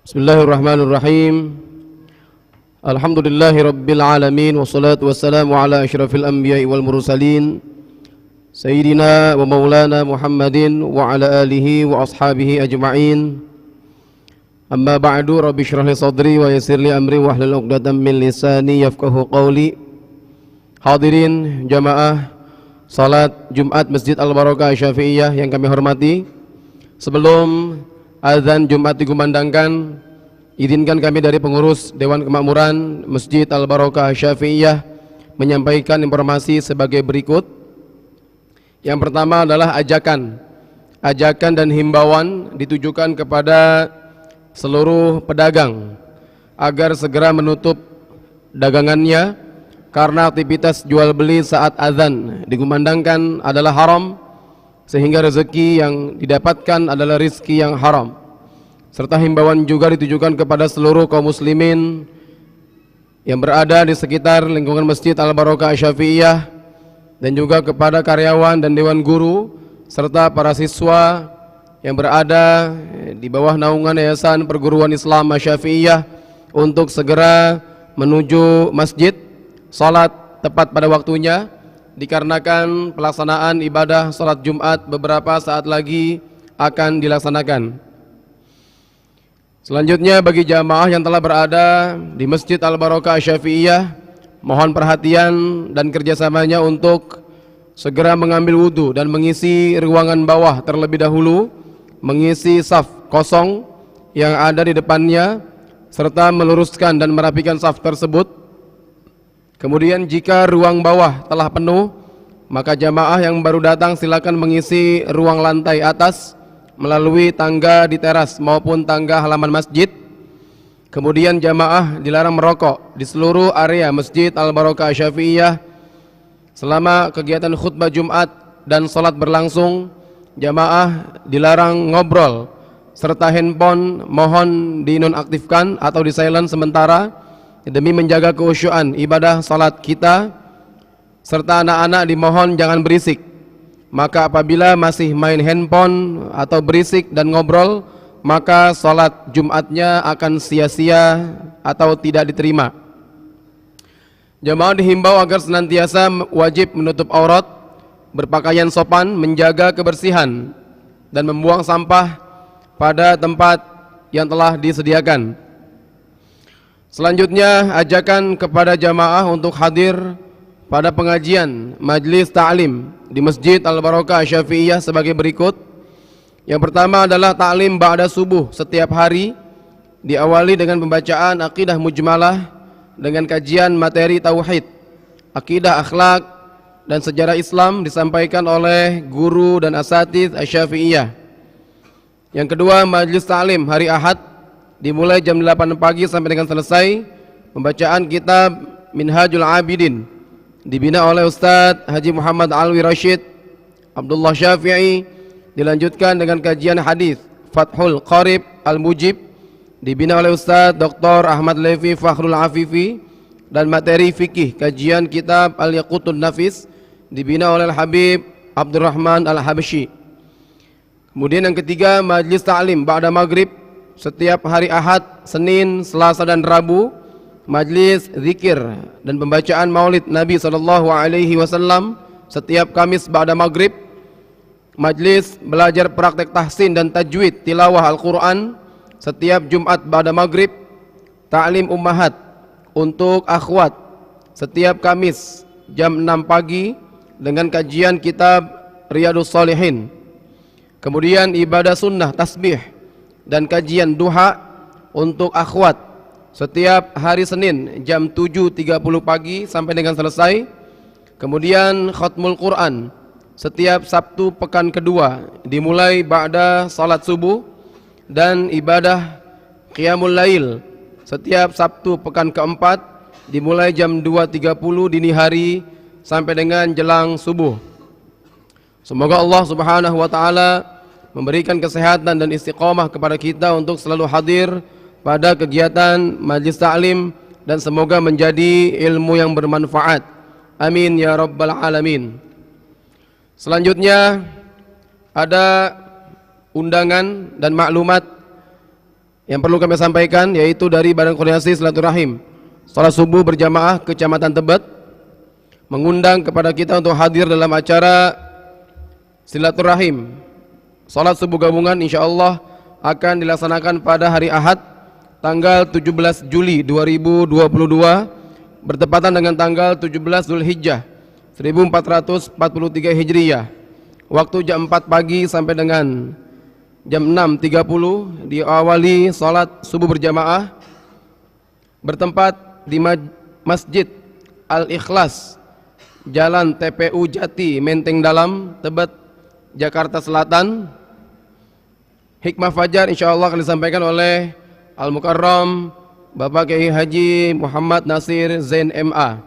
Bismillahirrahmanirrahim. Alhamdulillahi rabbil alamin, wassalatu wassalamu ala asyrafil anbiya'i wal mursalin Sayyidina wa maulana Muhammadin wa ala alihi wa ashabihi ajma'in. Amma ba'du, rabbi syrah li sadri wa yassir li amri wa hlul 'uqdatam min lisani yafqahu qawli. Hadirin jamaah salat Jumat Masjid Al-Barakah Syafi'iyah yang kami hormati, sebelum azan Jumat dikumandangkan, izinkan kami dari pengurus Dewan Kemakmuran Masjid Al-Barakah Syafi'iyah menyampaikan informasi sebagai berikut. Yang pertama adalah ajakan dan himbauan ditujukan kepada seluruh pedagang agar segera menutup dagangannya karena aktivitas jual beli saat azan dikumandangkan adalah haram, sehingga rezeki yang didapatkan adalah rizki yang haram. Serta himbauan juga ditujukan kepada seluruh kaum muslimin yang berada di sekitar lingkungan Masjid Al-Barakah Syafi'iyah, dan juga kepada karyawan dan dewan guru serta para siswa yang berada di bawah naungan Yayasan Perguruan Islam Syafi'iyah untuk segera menuju masjid, salat tepat pada waktunya, dikarenakan pelaksanaan ibadah salat Jumat beberapa saat lagi akan dilaksanakan. Selanjutnya, bagi jamaah yang telah berada di Masjid Al-Barakah Syafi'iyah, mohon perhatian dan kerjasamanya untuk segera mengambil wudhu dan mengisi ruangan bawah terlebih dahulu, mengisi saf kosong yang ada di depannya, serta meluruskan dan merapikan saf tersebut. Kemudian jika ruang bawah telah penuh, maka jamaah yang baru datang silakan mengisi ruang lantai atas melalui tangga di teras maupun tangga halaman masjid. Kemudian jamaah dilarang merokok di seluruh area Masjid Al-Barakah Syafi'iyah selama kegiatan khutbah Jumat dan sholat berlangsung. Jamaah dilarang ngobrol, serta handphone mohon dinonaktifkan atau di silent sementara demi menjaga kekhusyuan ibadah salat kita. Serta anak-anak dimohon jangan berisik, maka apabila masih main handphone atau berisik dan ngobrol, maka salat Jumatnya akan sia-sia atau tidak diterima. Jamaah dihimbau agar senantiasa wajib menutup aurat, berpakaian sopan, menjaga kebersihan, dan membuang sampah pada tempat yang telah disediakan. Selanjutnya, ajakan kepada jamaah untuk hadir pada pengajian majlis ta'lim di Masjid Al-Barakah Syafi'iyah sebagai berikut. Yang pertama adalah ta'lim ba'da subuh setiap hari, diawali dengan pembacaan akidah mujmalah dengan kajian materi tauhid, akidah, akhlak, dan sejarah Islam disampaikan oleh guru dan asatidz Syafi'iyah. Yang kedua, majlis ta'lim hari Ahad dimulai jam 8 pagi sampai dengan selesai pembacaan kitab Minhajul Abidin, dibina oleh Ustadz Haji Muhammad Alwi Rashid Abdullah Syafi'i. Dilanjutkan dengan kajian hadis Fathul Qarib Al-Mujib, dibina oleh Ustadz Dr. Ahmad Levi Fakhrul Afifi. Dan materi fikih kajian kitab Al-Yaqutun Nafis, dibina oleh Al-Habib Abdurrahman Al-Habsyi. Kemudian yang ketiga, majlis ta'lim ba'da maghrib setiap hari Ahad, Senin, Selasa, dan Rabu, majlis zikir dan pembacaan maulid Nabi SAW setiap Kamis ba'da maghrib, majlis belajar praktek tahsin dan tajwid tilawah Al-Quran setiap Jumat ba'da maghrib, ta'lim ummahat untuk akhwat setiap Kamis jam 6 pagi dengan kajian kitab Riyadus Shalihin. Kemudian ibadah sunnah tasbih dan kajian duha untuk akhwat setiap hari Senin jam 7.30 pagi sampai dengan selesai. Kemudian khatmul Quran setiap Sabtu pekan kedua dimulai ba'da salat subuh, dan ibadah qiyamul lail setiap Sabtu pekan keempat dimulai jam 2.30 dini hari sampai dengan jelang subuh. Semoga Allah Subhanahu wa taala memberikan kesehatan dan istiqomah kepada kita untuk selalu hadir pada kegiatan majlis ta'lim, dan semoga menjadi ilmu yang bermanfaat. Amin ya rabbal alamin. Selanjutnya ada undangan dan maklumat yang perlu kami sampaikan yaitu dari Badan Koordinasi Silaturahim salat subuh berjamaah Kecamatan Tebet mengundang kepada kita untuk hadir dalam acara silaturahim salat subuh gabungan, insyaallah akan dilaksanakan pada hari Ahad tanggal 17 Juli 2022 bertepatan dengan tanggal 17 Zulhijjah 1443 Hijriyah. Waktu jam 4 pagi sampai dengan jam 6.30 diawali salat subuh berjamaah bertempat di Masjid Al-Ikhlas, Jalan TPU Jati, Menteng Dalam, Tebet, Jakarta Selatan. Hikmah Fajar insyaallah akan disampaikan oleh Al-Mukarram Bapak Kiai Haji Muhammad Nasir Zain MA.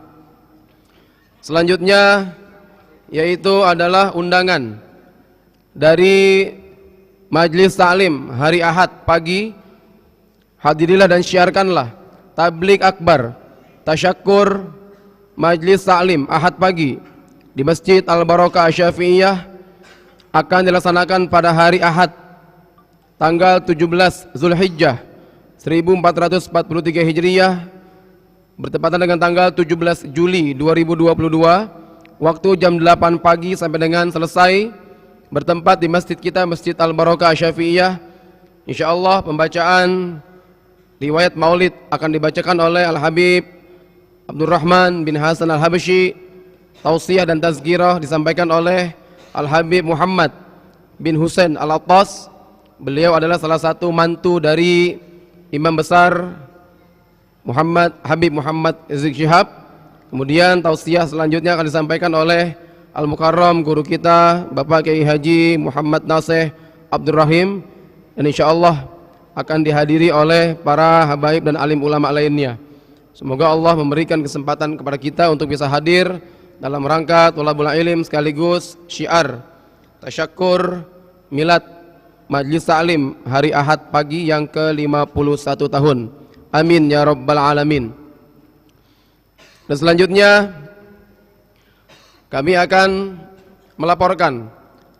Selanjutnya yaitu adalah undangan dari Majlis Ta'lim hari Ahad pagi. Hadirilah dan syiarkanlah tabligh akbar tasyakur Majlis Ta'lim Ahad pagi di Masjid Al-Barokah Syafi'iyah akan dilaksanakan pada hari Ahad tanggal 17 Zulhijjah 1443 Hijriyah bertepatan dengan tanggal 17 Juli 2022. Waktu jam 8 pagi sampai dengan selesai bertempat di masjid kita, Masjid Al-Barokah Syafi'iyah. Insyaallah pembacaan riwayat maulid akan dibacakan oleh Al-Habib Abdurrahman bin Hasan Al-Habsyi. Tausiah dan tazkirah disampaikan oleh Al-Habib Muhammad bin Husain Al-Attas. Beliau adalah salah satu mantu dari Imam Besar Habib Muhammad Rizik Syihab. Kemudian tausiah selanjutnya akan disampaikan oleh Al-Mukarram guru kita Bapak Kiai Haji Muhammad Nasih Abdurrahim, dan insyaallah akan dihadiri oleh para habaib dan alim ulama lainnya. Semoga Allah memberikan kesempatan kepada kita untuk bisa hadir dalam rangka thalabul ilm sekaligus syiar tasyakur milad Majlis Ta'lim hari Ahad pagi yang ke-51 tahun. Amin ya rabbal alamin. Dan selanjutnya kami akan melaporkan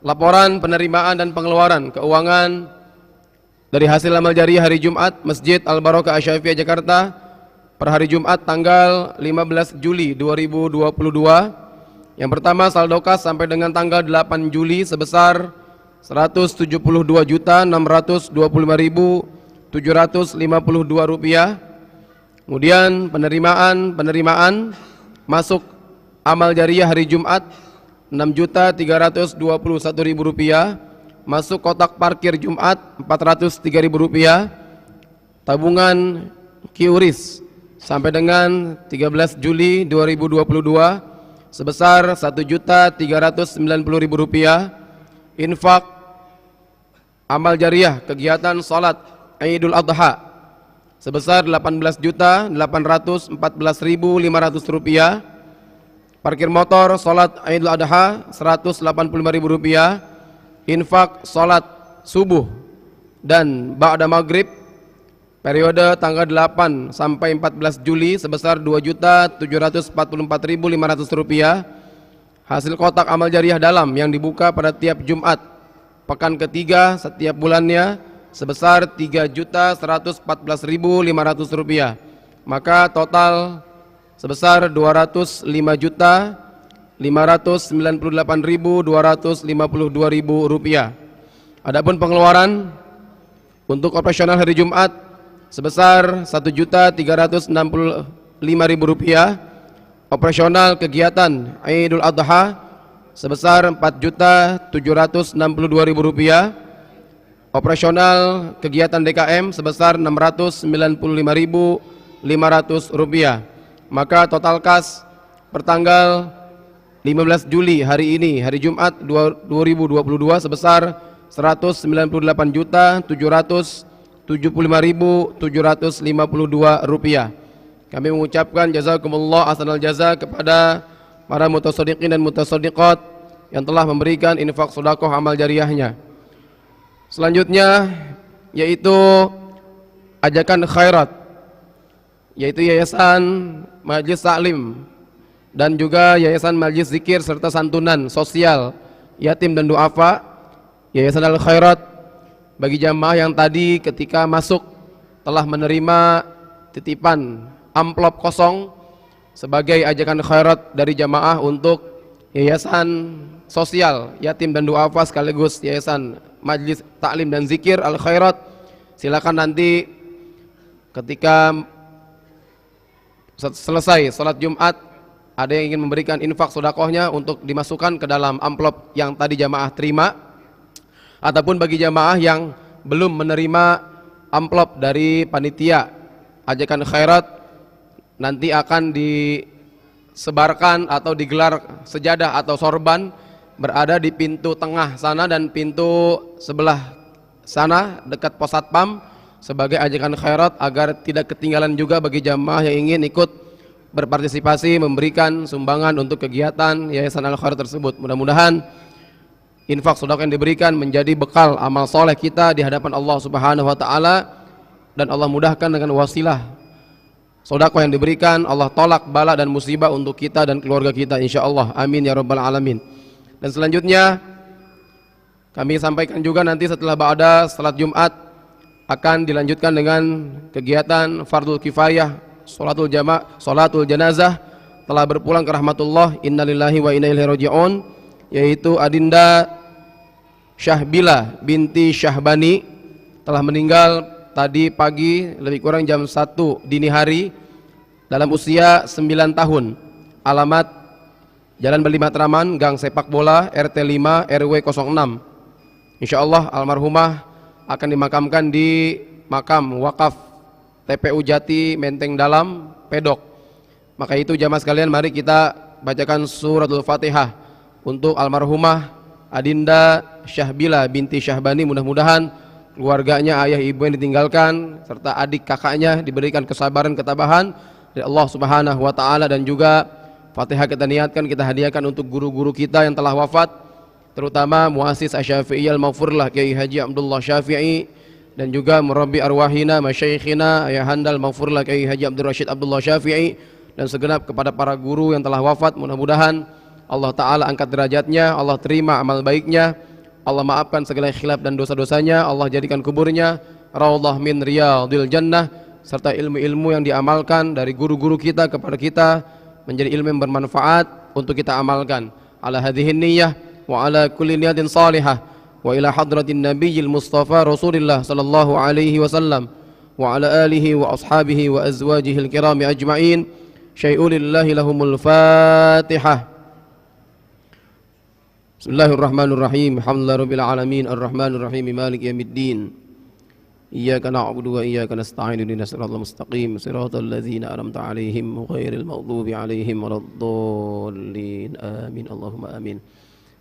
laporan penerimaan dan pengeluaran keuangan dari hasil amal jariah hari Jumat Masjid Al-Barokah Syafi'iyah Jakarta per hari Jumat tanggal 15 Juli 2022. Yang pertama saldo kas sampai dengan tanggal 8 Juli sebesar 172.625.752 rupiah. Kemudian penerimaan masuk amal jariah hari Jumat 6.321.000 rupiah, masuk kotak parkir Jumat 403.000 rupiah, tabungan QRIS sampai dengan 13 Juli 2022 sebesar 1.390.000 rupiah, infak amal jariah kegiatan salat Idul Adha sebesar 18.814.500 rupiah, parkir motor salat Idul Adha 185.000 rupiah, infak salat subuh dan ba'da maghrib periode tanggal 8 sampai 14 Juli sebesar 2.744.500 rupiah, hasil kotak amal jariah dalam yang dibuka pada tiap Jumat pekan ketiga setiap bulannya sebesar 3.114.500 rupiah, maka total sebesar 205.598.252 rupiah. Adapun pengeluaran untuk operasional hari Jumat sebesar 1.365.000 rupiah, operasional kegiatan Idul Adha sebesar 4.762.000 rupiah, operasional kegiatan DKM sebesar 695.500 rupiah. Maka total kas pertanggal 15 Juli hari ini, hari Jumat 2022 sebesar 198.775.752 rupiah. Kami mengucapkan jazakumullah ahsanal jaza kepada para mutasaddiqin dan mutasaddiqat yang telah memberikan infak sedekah amal jariahnya. Selanjutnya yaitu ajakan khairat, yaitu Yayasan Majlis Ta'lim dan juga Yayasan Majlis Zikir serta santunan sosial yatim dan duafa, Yayasan Al Khairat bagi jamaah yang tadi ketika masuk telah menerima titipan amplop kosong sebagai ajakan khairat dari jamaah untuk yayasan sosial yatim dan duafa sekaligus yayasan majlis taklim dan zikir al khairat. Silakan nanti ketika selesai salat Jumat ada yang ingin memberikan infak sedekahnya untuk dimasukkan ke dalam amplop yang tadi jamaah terima, ataupun bagi jamaah yang belum menerima amplop dari panitia ajakan khairat, nanti akan disebarkan atau digelar sejadah atau sorban berada di pintu tengah sana dan pintu sebelah sana dekat pos satpam sebagai ajakan khairat agar tidak ketinggalan juga bagi jamaah yang ingin ikut berpartisipasi memberikan sumbangan untuk kegiatan yayasan al khairat tersebut. Mudah-mudahan infak sedekah yang diberikan menjadi bekal amal soleh kita di hadapan Allah Subhanahu wa taala, dan Allah mudahkan dengan wasilah sedekah yang diberikan Allah tolak bala dan musibah untuk kita dan keluarga kita insyaallah. Amin ya rabbal alamin. Dan selanjutnya kami sampaikan juga nanti setelah ba'da salat Jumat akan dilanjutkan dengan kegiatan fardul kifayah salatul janazah telah berpulang ke rahmatullah, innalillahi wa inna ilaihi raji'un, yaitu Adinda Syahbila binti Syahbani telah meninggal tadi pagi lebih kurang jam 1 dini hari dalam usia 9 tahun. Alamat Jalan Bali Matraman, Gang Sepak Bola, RT 5 RW 06. Insyaallah almarhumah akan dimakamkan di makam wakaf TPU Jati Menteng Dalam Pedok. Maka itu jamaah sekalian, mari kita bacakan suratul Fatihah untuk almarhumah Adinda Syahbila binti Syahbani. Mudah-mudahan keluarganya, ayah ibu yang ditinggalkan serta adik kakaknya diberikan kesabaran ketabahan dari Allah Subhanahu wa taala, dan juga Fatihah kita niatkan kita hadiahkan untuk guru-guru kita yang telah wafat, terutama muassis Asy-Syafi'iyah al-Maghfurlah Kiai Haji Abdullah Syafi'i, dan juga murabbi arwahina masyaikhina ayahanda al-Maghfurlah Kiai Haji Abdul Rashid Abdullah Syafi'i, dan segenap kepada para guru yang telah wafat. Mudah-mudahan Allah Ta'ala angkat derajatnya, Allah terima amal baiknya, Allah maafkan segala khilaf dan dosa-dosanya, Allah jadikan kuburnya raudhah min riyadil jannah, serta ilmu-ilmu yang diamalkan dari guru-guru kita kepada kita menjadi ilmu yang bermanfaat untuk kita amalkan. Ala hadhihi niyyah wa ala kulli niyatin salihah wa ila hadratin nabiyil mustafa rasulillah sallallahu alaihi wasallam wa ala alihi wa ashabihi wa azwajihil kirami ajma'in. Syai'ulillahi lahumul fatihah. Bismillahirrahmanirrahim. Alhamdulillahi rabbil alamin arrahmanir rahim maliki yaumiddin. Iyyaka na'budu wa iyyaka nasta'in ihdinas siratal mustaqim siratal ladzina an'amta 'alaihim ghairil maghdubi 'alaihim waladdallin. Amin. Allahumma amin.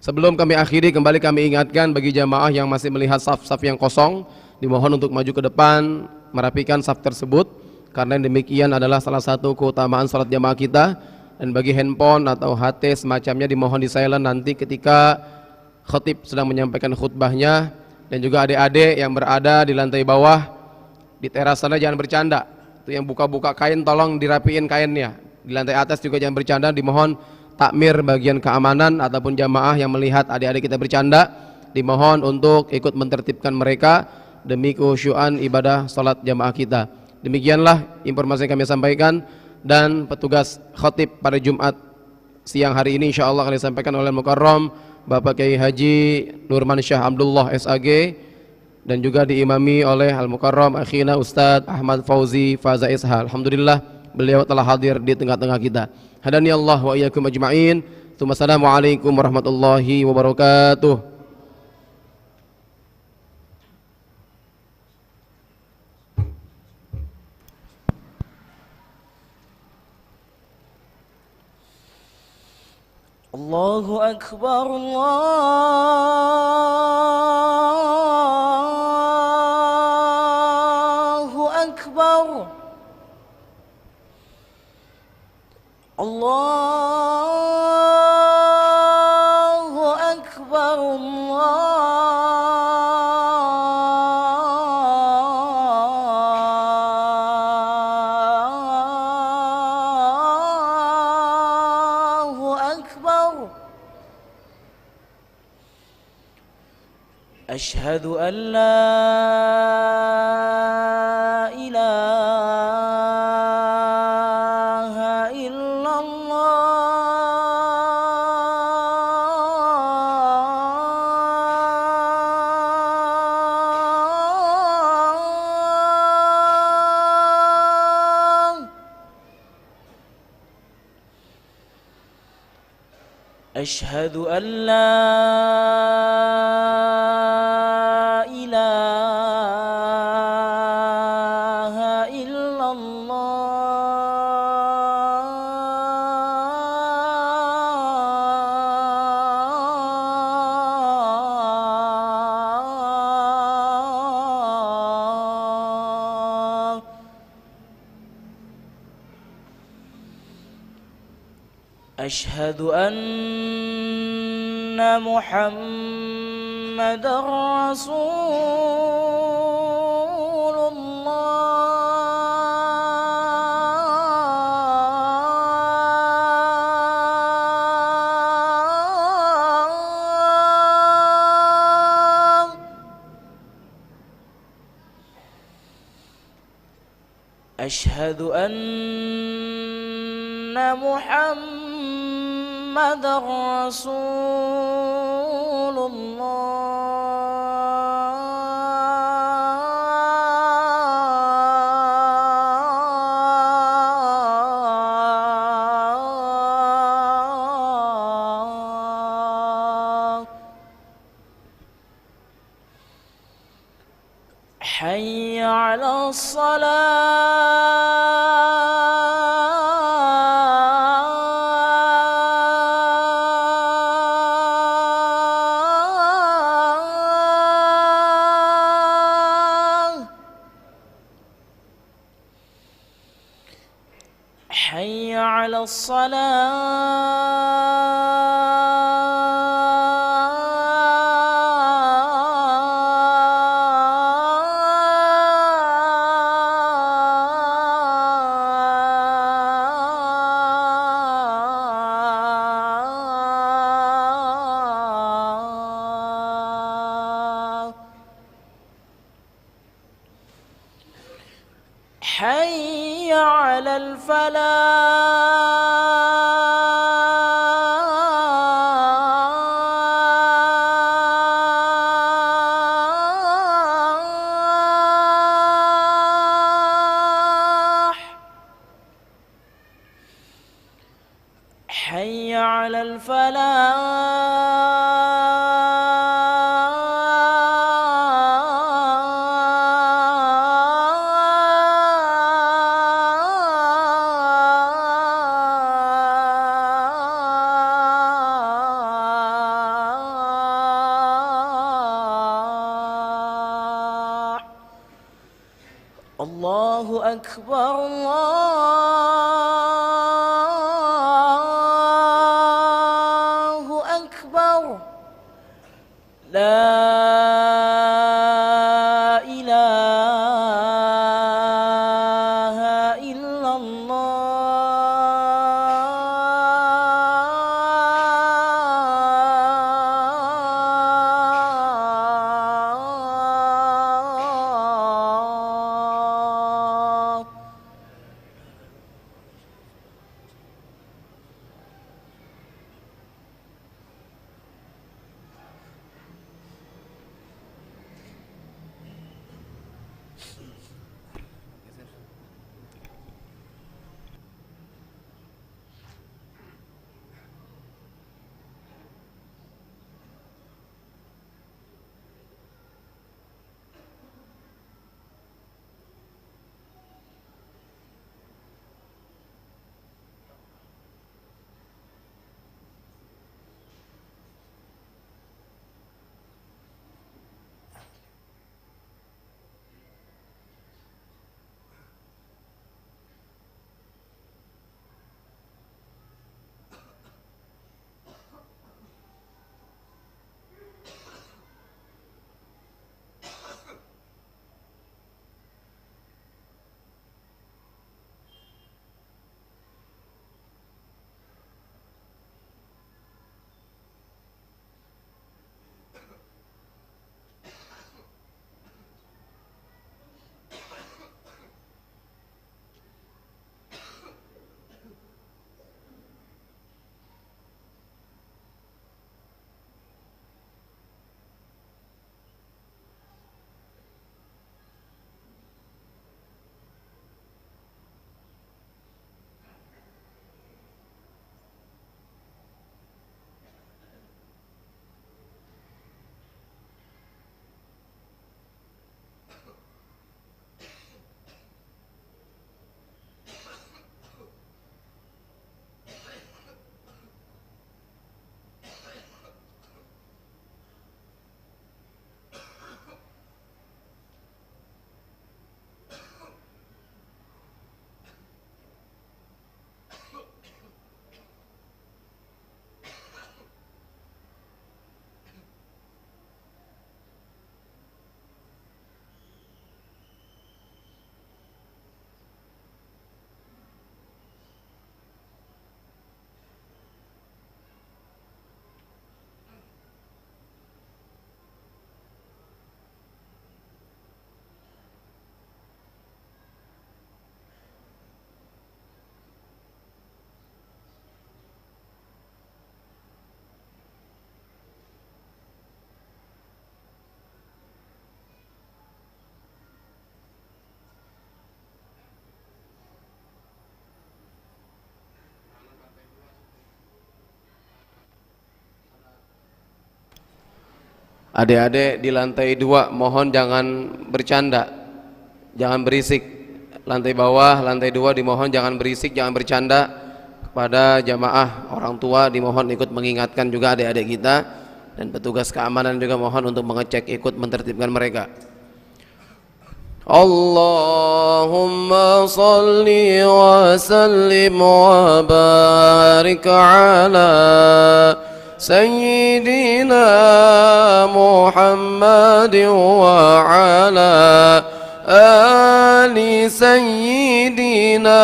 Sebelum kami akhiri, kembali kami ingatkan bagi jamaah yang masih melihat saf-saf yang kosong, dimohon untuk maju ke depan merapikan saf tersebut, karena demikian adalah salah satu keutamaan salat jamaah kita. Dan bagi handphone atau HT semacamnya dimohon di silent nanti ketika khatib sedang menyampaikan khutbahnya. Dan juga adik-adik yang berada di lantai bawah di teras sana jangan bercanda. Itu yang buka-buka kain tolong dirapiin kainnya. Di lantai atas juga jangan bercanda, dimohon takmir bagian keamanan ataupun jamaah yang melihat adik-adik kita bercanda dimohon untuk ikut mentertibkan mereka demi khusyuan ibadah salat jamaah kita. Demikianlah informasi yang kami sampaikan, dan petugas khatib pada Jumat siang hari ini insyaallah akan disampaikan oleh Mukarram Bapak Kiai Haji Nurman Syah Abdullah SAG, dan juga diimami oleh Al-Mukarram akhina Ustadz Ahmad Fauzi Faza Isha. Alhamdulillah beliau telah hadir di tengah-tengah kita. Hadani Allah wa iyyakum ajma'in. Assalamualaikum warahmatullahi wabarakatuh. Allahu Akbar, Allahu Akbar, Allahu Akbar, أشهد أن لا إله إلا الله أشهد أن لا إله إلا الله أشهد أن محمد رسول الله أشهد أن محمد رسول الله حي على الصلاة حي على الصلاة حي على الفلاح حي على الفلاح الله أكبر الله أكبر لا إله إلا الله Adik-adik di lantai 2 mohon jangan bercanda, jangan berisik. Lantai bawah, lantai 2 dimohon jangan berisik, jangan bercanda. Kepada jamaah orang tua dimohon ikut mengingatkan juga adik-adik kita, dan petugas keamanan juga mohon untuk mengecek, ikut mentertibkan mereka. Allahumma salli wa sallim wa barik ala Sayyidina Muhammadin wa ala ali Sayyidina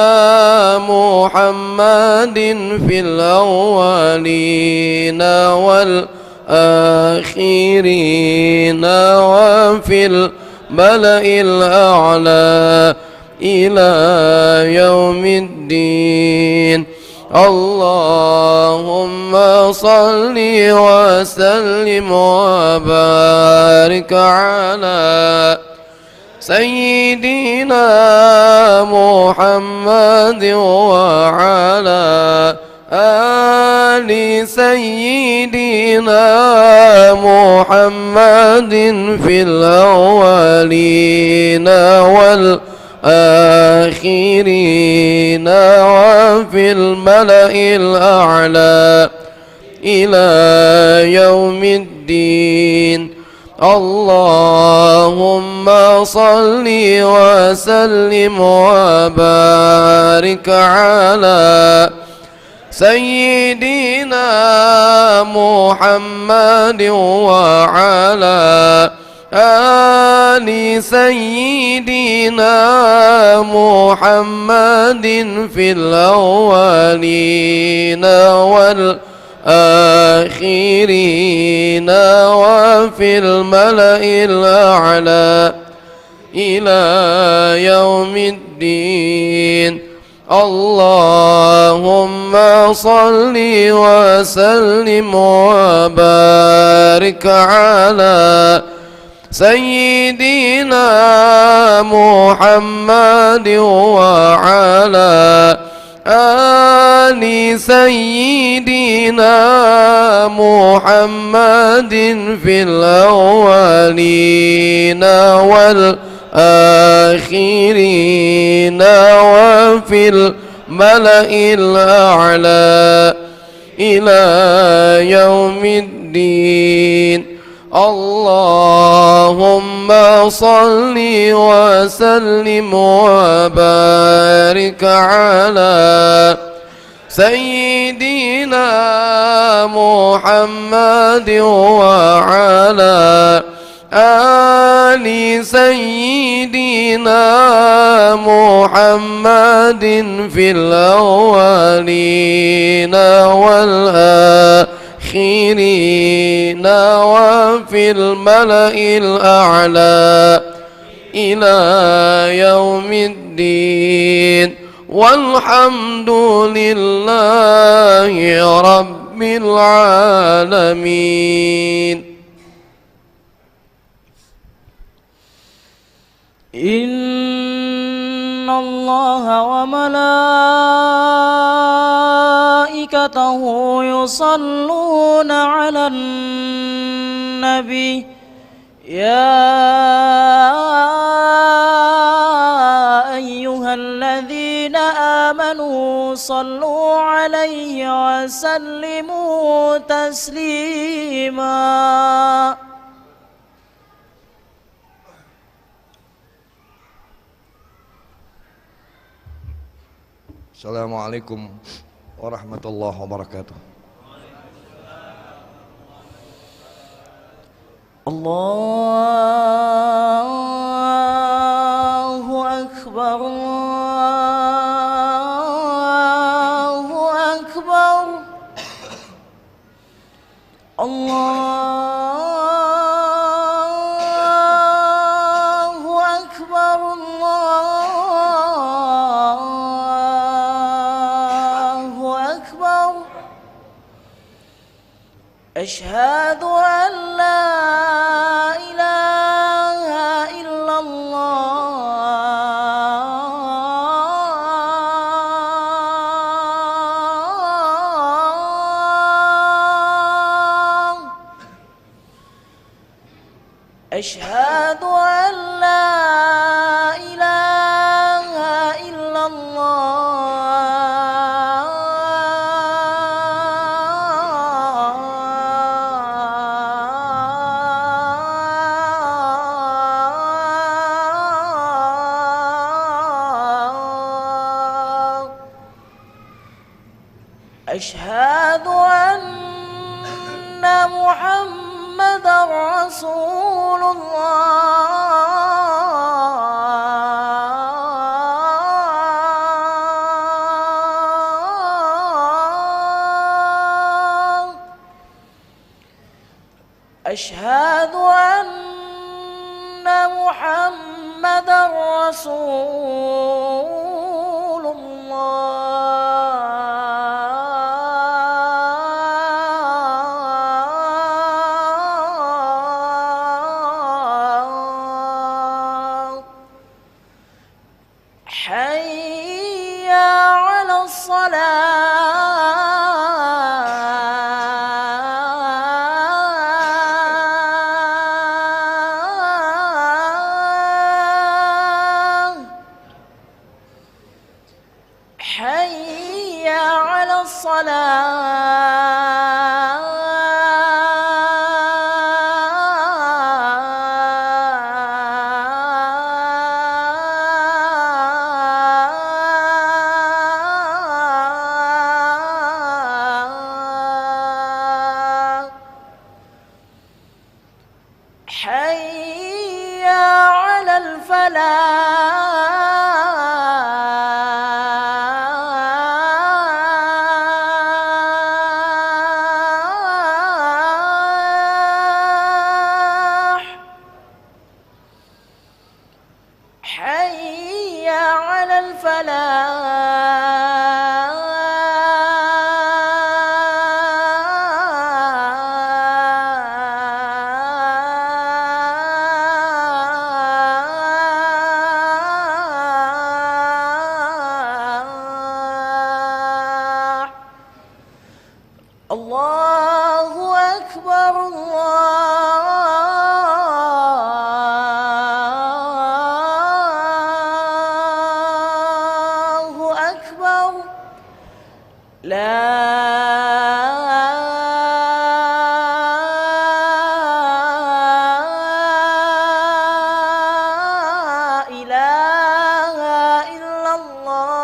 Muhammadin fil awwalina wal akhirina wa fil mala'il a'la ila yaumiddin. Allahumma salli wa sallim wa barik ala Sayyidina Muhammadin wa ala ali Sayyidina Muhammadin fil awwalina wal akhirina wa fil mala'il a'la ila yaumiddin. Allahumma salli wa sallim wa barik ala Sayyidina Muhammadin wa ala ali Sayyidina Muhammadin fil awwalina wal akhirina wa fil mala'il a'la ila yaumiddin. Allahumma salli wa sallim wa barik ala Sayyidina Muhammadin wa ala ali Sayyidina Muhammadin fil awwalina wal akhirina wa fil mala'il a'la ila yaumiddin. Allahumma salli wa sallim wa barik ala Sayyidina Muhammadin wa ala ali Sayyidina Muhammadin fil awwalina wal akhirina wa fil mala'il a'la ila yaumiddin. Walhamdulillahi rabbil alamin. Inna Allaha wa malaikatahu yusalluna 'alan nabi ya ayyuhalladzina amanu sallu 'alaihi wa sallimu taslima. Assalamualaikum warahmatullahi wabarakatuh. Allahu Akbar, Allahu Akbar, Allahu Akbar, Allahu Akbar. Asyhadu an la ilaha illallah أشهد أن محمدا رسول الله أشهد أن محمدا رسول الله حي على الصلاة حي على الصلاة حي على الفلاح حي على الفلاح الله أكبر الله أكبر لا إله إلا الله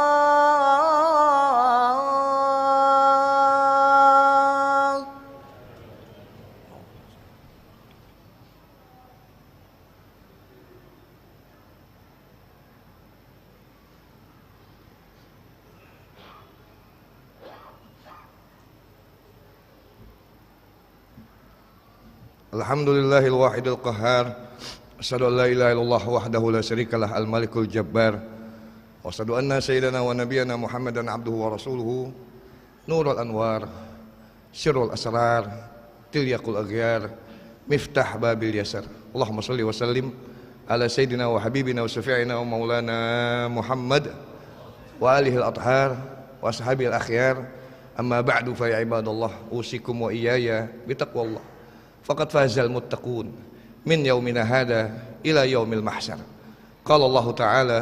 Alhamdulillahil wahidil qahhar. Asyhadu an la ilaha illallah wahdahu la syarikalah al-malikul jabbar. Wa asyhadu anna sayyidana wa nabiyyana Muhammadan abduhu wa rasuluhu nurul anwar syirrul asrar tilyaqul aghyar miftah babil yasar. Allahumma shalli wa sallim ala sayyidina wa habibina wa syafi'ina wa maulana Muhammad wa alihil athhar wa ashabil akhyar. Amma ba'du fa ya ibadallah usikum wa iyaya bitaqwallah. Faqad fazal muttaqun min yaumina hada ila yaumil mahsyar. Qala Allah Ta'ala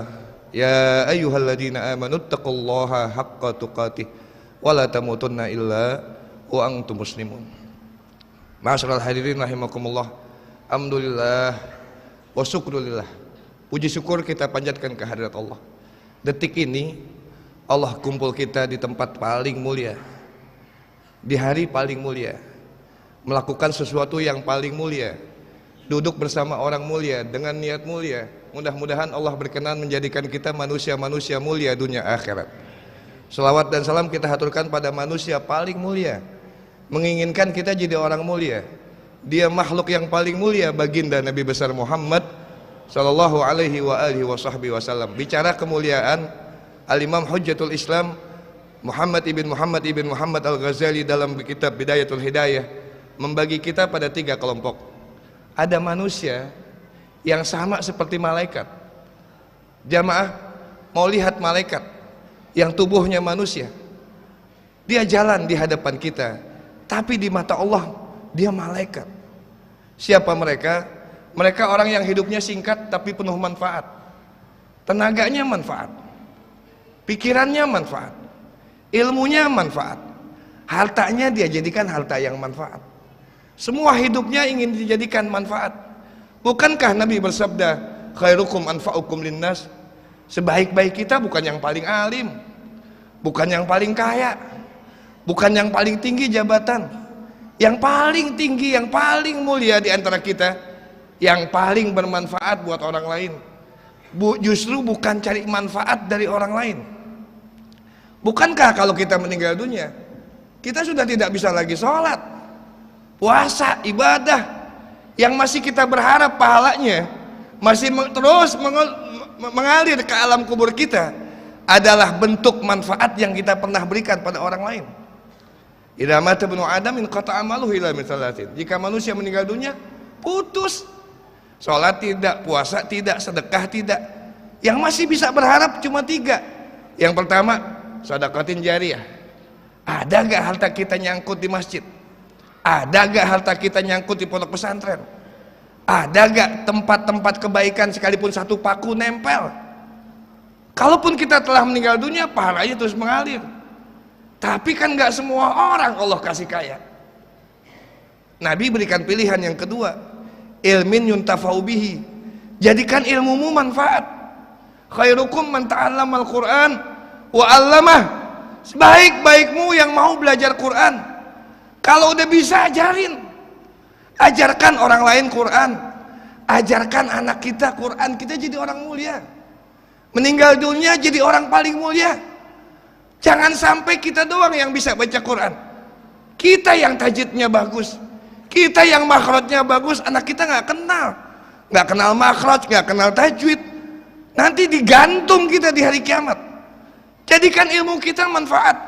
ya ayyuhalladzina amanu taqullaha haqqa tuqatih wa la tamutunna illa wa antum muslimun. Ma'asyiral hadirin rahimakumullah. Alhamdulillah wa syukrulillah. Puji syukur kita panjatkan kehadirat Allah. Detik ini Allah kumpul kita di tempat paling mulia, di hari paling mulia, melakukan sesuatu yang paling mulia, duduk bersama orang mulia dengan niat mulia. Mudah-mudahan Allah berkenan menjadikan kita manusia-manusia mulia dunia akhirat. Selawat dan salam kita haturkan pada manusia paling mulia, menginginkan kita jadi orang mulia. Dia makhluk yang paling mulia, baginda Nabi besar Muhammad sallallahu alaihi wa alihi wasallam. Bicara kemuliaan, Al-Imam Hujjatul Islam Muhammad ibn Muhammad Al-Ghazali dalam kitab Bidayatul Hidayah membagi kita pada 3 kelompok. Ada manusia yang sama seperti malaikat. Jamaah mau lihat malaikat yang tubuhnya manusia, dia jalan di hadapan kita, tapi di mata Allah dia malaikat. Siapa mereka? Mereka orang yang hidupnya singkat tapi penuh manfaat. Tenaganya manfaat, pikirannya manfaat, ilmunya manfaat, hartanya dia jadikan harta yang manfaat. Semua hidupnya ingin dijadikan manfaat. Bukankah Nabi bersabda, khairukum anfa'ukum linnas? Sebaik-baik kita bukan yang paling alim, bukan yang paling kaya, bukan yang paling tinggi jabatan, yang paling tinggi, yang paling mulia di antara kita, yang paling bermanfaat buat orang lain. Justru bukan cari manfaat dari orang lain. Bukankah kalau kita meninggal dunia, kita sudah tidak bisa lagi sholat, puasa, ibadah, yang masih kita berharap pahalanya masih terus mengalir ke alam kubur kita adalah bentuk manfaat yang kita pernah berikan pada orang lain. Idza mata ibnu Adam inqata'a amaluhu illa min thalathin. Jika manusia meninggal dunia, putus. Salat tidak, puasa tidak, sedekah tidak. Yang masih bisa berharap cuma 3. Yang pertama, sedekatin jariyah. Ada gak harta kita nyangkut di masjid? Ada gak harta kita nyangkut di pondok pesantren? Ada gak tempat-tempat kebaikan sekalipun satu paku nempel? Kalaupun kita telah meninggal dunia, pahalanya terus mengalir. Tapi kan gak semua orang Allah kasih kaya. Nabi berikan pilihan yang kedua, ilmin yuntafa'u bihi. Jadikan ilmumu manfaat. Khairukum man ta'allamal Qur'an wa 'allamah. Sebaik-baikmu yang mau belajar Quran. Kalau udah bisa, ajarin. Ajarkan orang lain Quran. Ajarkan anak kita Quran. Kita jadi orang mulia. Meninggal dunia jadi orang paling mulia. Jangan sampai kita doang yang bisa baca Quran. Kita yang tajwidnya bagus, kita yang makhrajnya bagus, anak kita nggak kenal makhraj, nggak kenal tajwid. Nanti digantung kita di hari kiamat. Jadikan ilmu kita manfaat.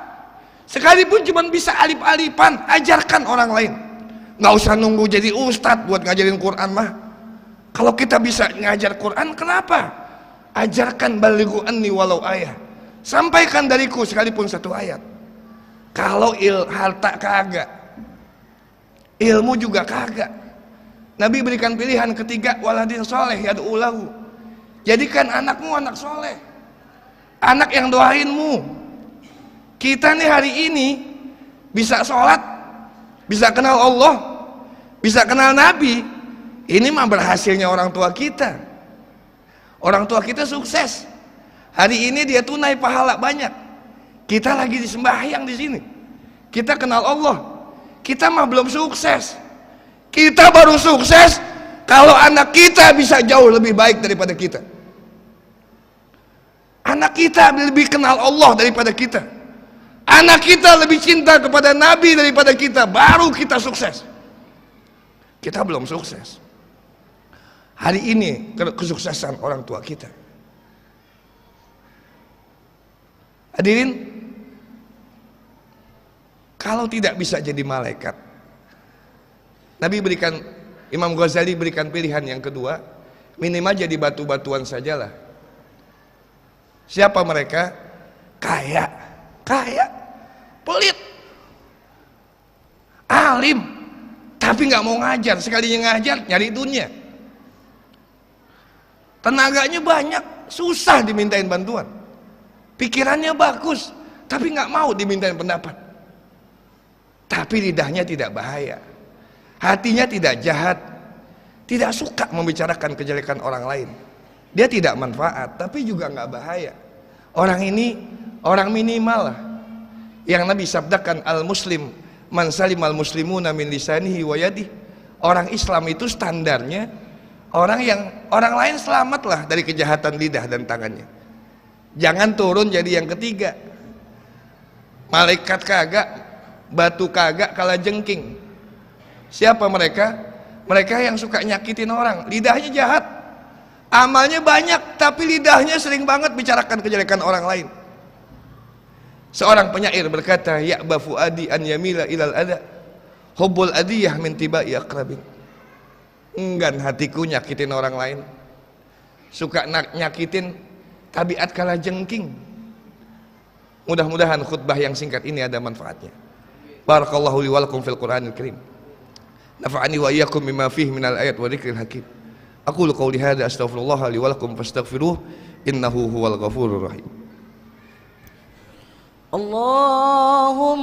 Sekalipun cuma bisa alif-alifan, ajarkan orang lain. Nggak usah nunggu jadi ustadz buat ngajarin Quran mah. Kalau kita bisa ngajar Quran, kenapa? Ajarkan, balighu anni walau ayah. Sampaikan dariku sekalipun 1 ayat. Kalau harta kagak, ilmu juga kagak. Nabi berikan pilihan ketiga, waladin soleh yad'u lahu. Jadikan anakmu anak soleh, anak yang doainmu. Kita nih hari ini bisa sholat, bisa kenal Allah, bisa kenal Nabi. Ini mah berhasilnya orang tua kita. Orang tua kita sukses. Hari ini dia tunai pahala banyak. Kita lagi disembahyang di sini. Kita kenal Allah. Kita mah belum sukses. Kita baru sukses kalau anak kita bisa jauh lebih baik daripada kita. Anak kita lebih kenal Allah daripada kita. Anak kita lebih cinta kepada Nabi daripada kita. Baru kita sukses. Kita belum sukses. Hari ini kesuksesan orang tua kita. Hadirin, kalau tidak bisa jadi malaikat, Imam Ghazali berikan pilihan yang kedua, minimal jadi batu-batuan sajalah. Siapa mereka? Kaya, pelit, alim, tapi nggak mau ngajar. Sekalinya ngajar nyari dunia, tenaganya banyak, susah dimintain bantuan. Pikirannya bagus, tapi nggak mau dimintain pendapat. Tapi lidahnya tidak bahaya, hatinya tidak jahat, tidak suka membicarakan kejelekan orang lain. Dia tidak manfaat, tapi juga nggak bahaya. Orang ini orang minimal lah. Yang Nabi sabdakan, al-muslim man salimal muslimuna min lisanihi wa yadihi. Orang Islam itu standarnya orang yang orang lain selamatlah dari kejahatan lidah dan tangannya. Jangan turun jadi yang ketiga. Malaikat kagak, batu kagak, kalah jengking. Siapa mereka? Mereka yang suka nyakitin orang, lidahnya jahat, amalnya banyak, tapi lidahnya sering banget bicarakan kejelekan orang lain. Seorang penyair berkata, ya'ba fuadi an yamila ilal ada, hubbul adiyah min tibai aqrabin. Enggan hatiku nyakitin orang lain, suka nyakitin, tabiat kalah jengking. Mudah-mudahan khutbah yang singkat ini ada manfaatnya. Barakallahu li wa lakum fil Qur'anil Karim. Nafa'ani wa iyyakum bima fihi minal ayat wa dzikril hakim. Aqulu qouli hadza astaghfirullah li wa lakum fastaghfiruh innahu huwal ghafurur rahim. Allahumma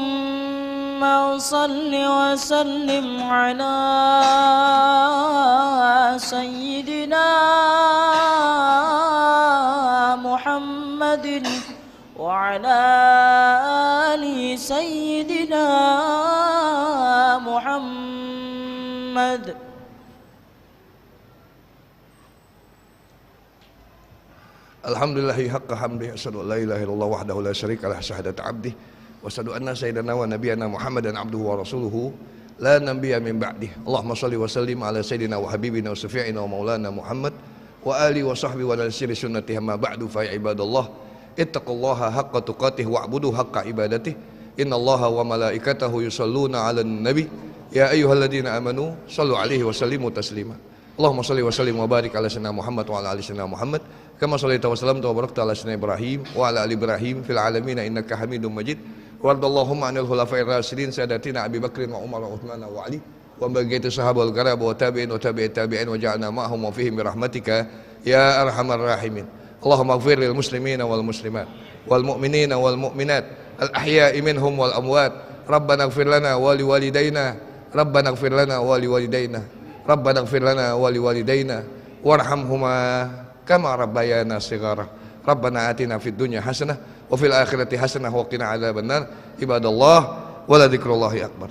salli wa sallim ala sayyidina Muhammadin وعلى آل سيدنا محمد. Alhamdulillahi haqqa hamdih, asyhadu an la ilaha illallah wahdahu la syarikalah syahadat abdih, wa asyhadu anna sayyidana wa nabiyyana Muhammadan abduhu wa rasuluhu la nabiyya min ba'dih. Allahumma shalli wa sallim ala sayyidina wa habibina wa syafi'ina wa maulana Muhammad wa ali wa sahbihi wa nasiri sunnatihi, ma ba'du. Fa ya ibadallah, ittaqullaha haqqa tuqatih wa'budu haqqa ibadatih. Innallaha wa malaikatahu yusalluna 'alan nabi ya ayyuhalladzina amanu shallu 'alaihi wa sallimu taslima. Allahumma shalli wa sallim wa barik ala sayyidina Muhammad wa ala ali sayyidina Muhammad kama shallaita wa sallamta wa barakta ala sayyidina Ibrahim wa ala ali Ibrahim fil alamin innaka Hamidum Majid. Wardallahumma 'anil khulafa'ir rasyidin sadatina Abi Bakrin wa Umar wa Utsman wa Ali wa baqiyati sahabal garab wa tabi'in wa tabi'it tabi'in wa ja'alna ma'hum wa fihim bi rahmatika ya arhamar rahimin. Allahumma ighfir lil muslimina wal muslimat wal mu'minina wal mu'minat al ahya'i minhum wal amwat. Rabbana ighfir lana wa liwalidayna, Rabbana ighfir lana wa liwalidayna, Rabbana ighfir lana wa liwalidayna warhamhuma kama rabbayana shighara. Rabbana atina fid dunya hasanah wa fil akhirati hasanah wa qina adzabannar. Ibadallah, wa la dzikrullahi akbar.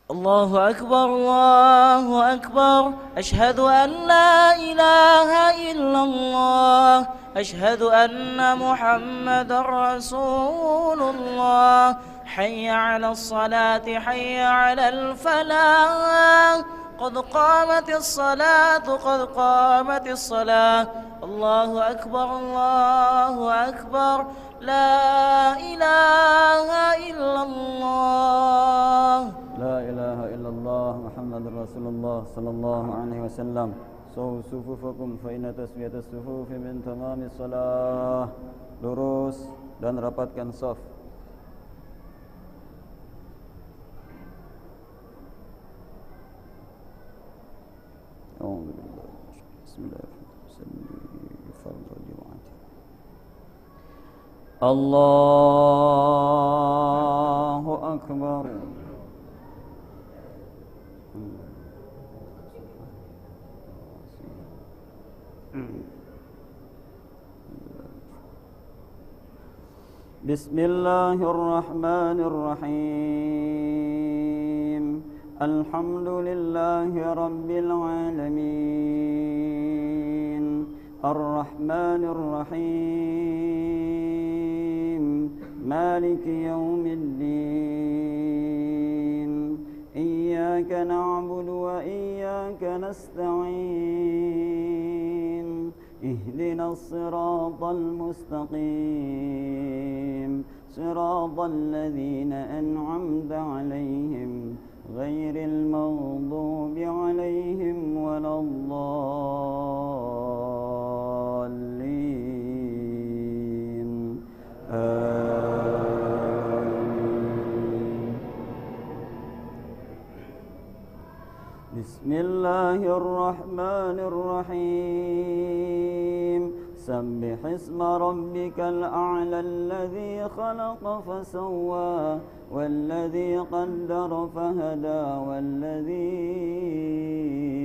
Allahu akbar, Allahu akbar. Asyhadu an la ilaha illallah, asyhadu anna Muhammadar Rasulullah. Hayya 'alas salati, hayya 'alal falah. قد قامت الصلاة، قد قامت الصلاة. الله أكبر، الله أكبر. لا إله إلا الله، لا إله إلا الله محمد رسول الله صلى الله عليه وسلم. سووا صفوفكم فإن تسوية الصفوف من تمام الصلاة. Lurus dan rapatkan shaf. Allahu Akbar. Bismillahirrahmanirrahim. Alhamdulillahi rabbil alamin. Ar-Rahmanir Rahim. Maliki yaumiddin. Iyyaka na'budu wa iyyaka nasta'in. Ihdinas siratal mustaqim. Siratal ladzina an'amta 'alaihim ghairil maghdubi 'alaihim waladdallin. Amin. Bismillahirrahmanirrahim. Sabbih isma rabbikal a'la alladhi khalaqa fasawwa والذي قدر فهدى والذي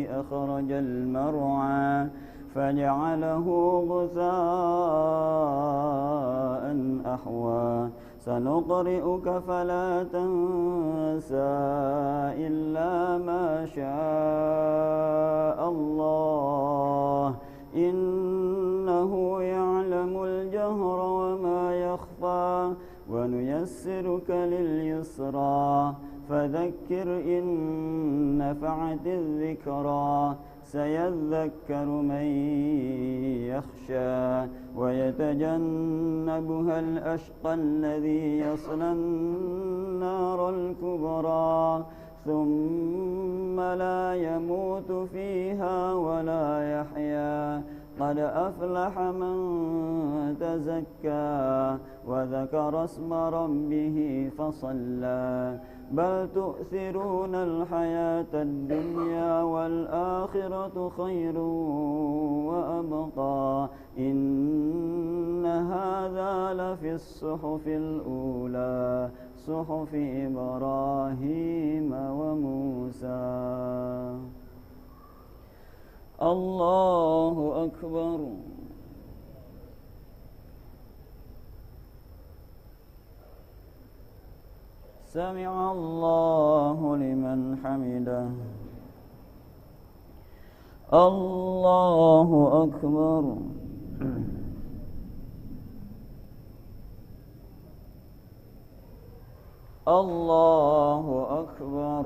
أخرج المرعى فجعله غثاء أحوى سنقرئك فلا تنسى إلا ما شاء الله إنه يعلم الجهر وما يخفى ونيسرك لليسرى فذكر إن نفعت الذكرى سيذكر من يخشى ويتجنبها الأشقى الذي يصلى النار الكبرى ثم لا يموت فيها ولا يحيا قد أفلح من تزكى وذكر اسم ربه فصلى بل تؤثرون الحياة الدنيا والآخرة خير وأبقى إن هذا لفي الصحف الأولى صحف إبراهيم وموسى. الله أكبر. سمع الله لمن حمده الله أكبر الله أكبر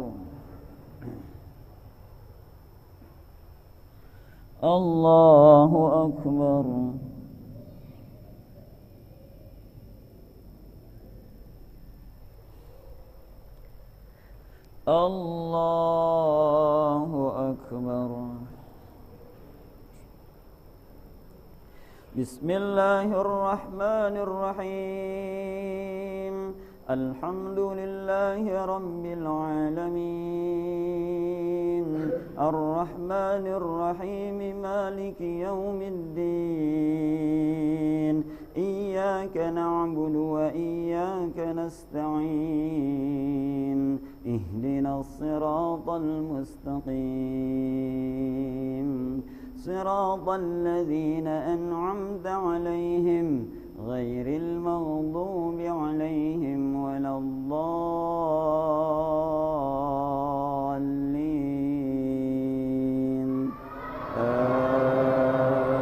الله أكبر الله أكبر بسم الله الرحمن الرحيم الحمد لله رب العالمين الرحمن الرحيم مالك يوم الدين إياك نعبد وإياك نستعين اهدنا الصراط المستقيم صراط الذين أنعمت عليهم غير المغضوب عليهم ولا الضالين آمين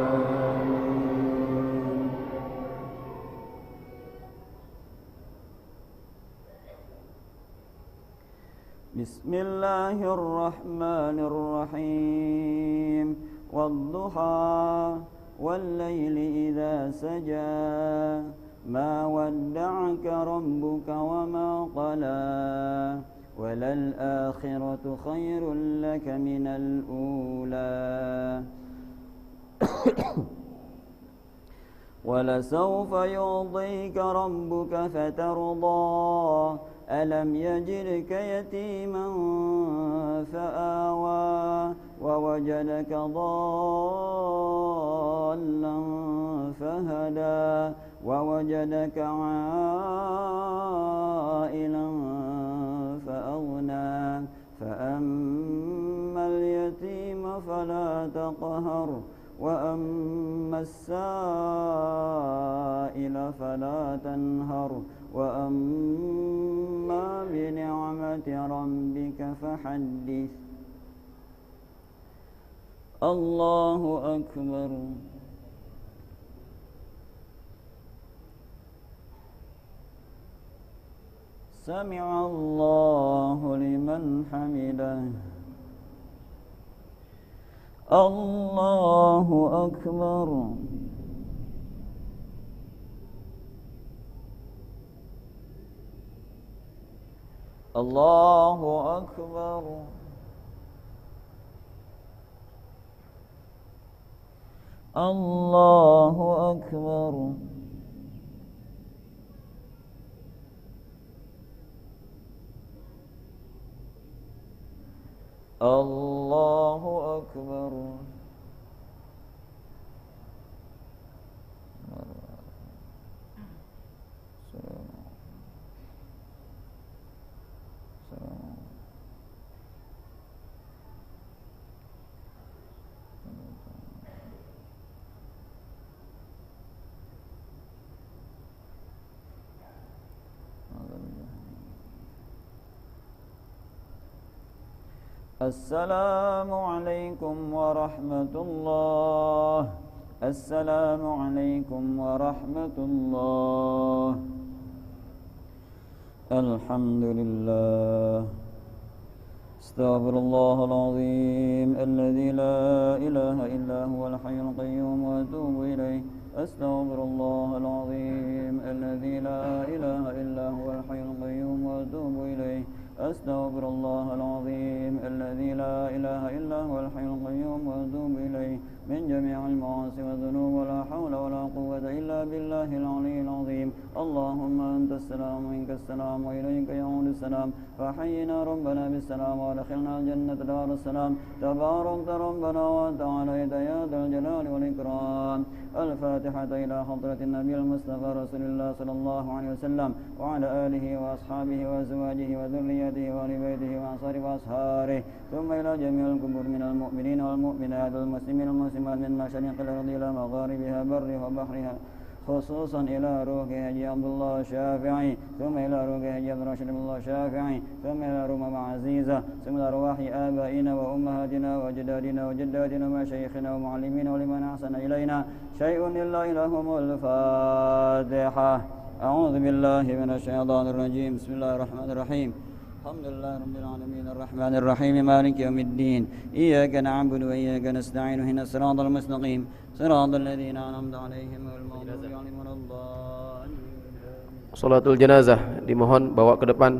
بسم الله الرحمن الرحيم والضحى والليل إذا سجى ما ودعك ربك وما قلى وللآخرة خير لك من الأولى ولسوف يعطيك ربك فترضى ألم يجدك يتيما فآوى ووجدك ضالا فهدى ووجدك عائلا فأغنى فأما اليتيم فلا تقهر وأما السائل فلا تنهر وأما بنعمة ربك فحدث الله أكبر سمع الله لمن حمده الله أكبر الله أكبر الله أكبر الله أكبر السلام عليكم ورحمة الله السلام عليكم ورحمة الله الحمد لله استغفر الله العظيم الذي لا إله إلا هو الحي القيوم وأتوب إليه أستغفر الله العظيم الذي لا إله إلا هو الحي القيوم وأتوب إليه أستغفر الله العظيم الذي لا إله إلا هو الحي القيوم وأتوب إليه من جميع المعاصي والذنوب ولا حول ولا قوة إلا بالله العلي العظيم اللهم أنت السلام ومنك السلام وإليك يعود السلام فحينا ربنا بالسلام وادخلنا الجنة دار السلام تباركت ربنا وتعاليت يا ذا الجلال والإكرام الفاتحة إلى حضرة النبي المصطفى رسول الله صلى الله عليه وسلم وعلى آله وأصحابه وأزواجه وذريته وآل بيته وأنصاره وأصهاره ثم إلى جميع القبور من المؤمنين والمؤمنات والمسلمين والمسلمات من مشارق الأرض إلى مغاربها برها وبحرها خصوصا إلى روح حجي عبد الله الشافعي ثم إلى روح حجي عبد الرشيد بن الله الشافعي ثم إلى روح ماما عزيزة ثم إلى أرواح آبائنا وأمهاتنا وأجدادنا وجداتنا ومشايخنا ومعلمين ولمن أحسن إلينا شيء إلا إلههم. الفاتحة. أعوذ بالله من الشيطان الرجيم. بسم الله الرحمن الرحيم. الحمد لله رب العالمين الرحمن الرحيم مالك يوم الدين إياك نعبد وإياك نستعين اهدنا الصراط المستقيم صراط الذين أنعمت عليهم غير المغضوب عليهم ولا الضالين. Salatul jenazah dimohon bawa ke depan.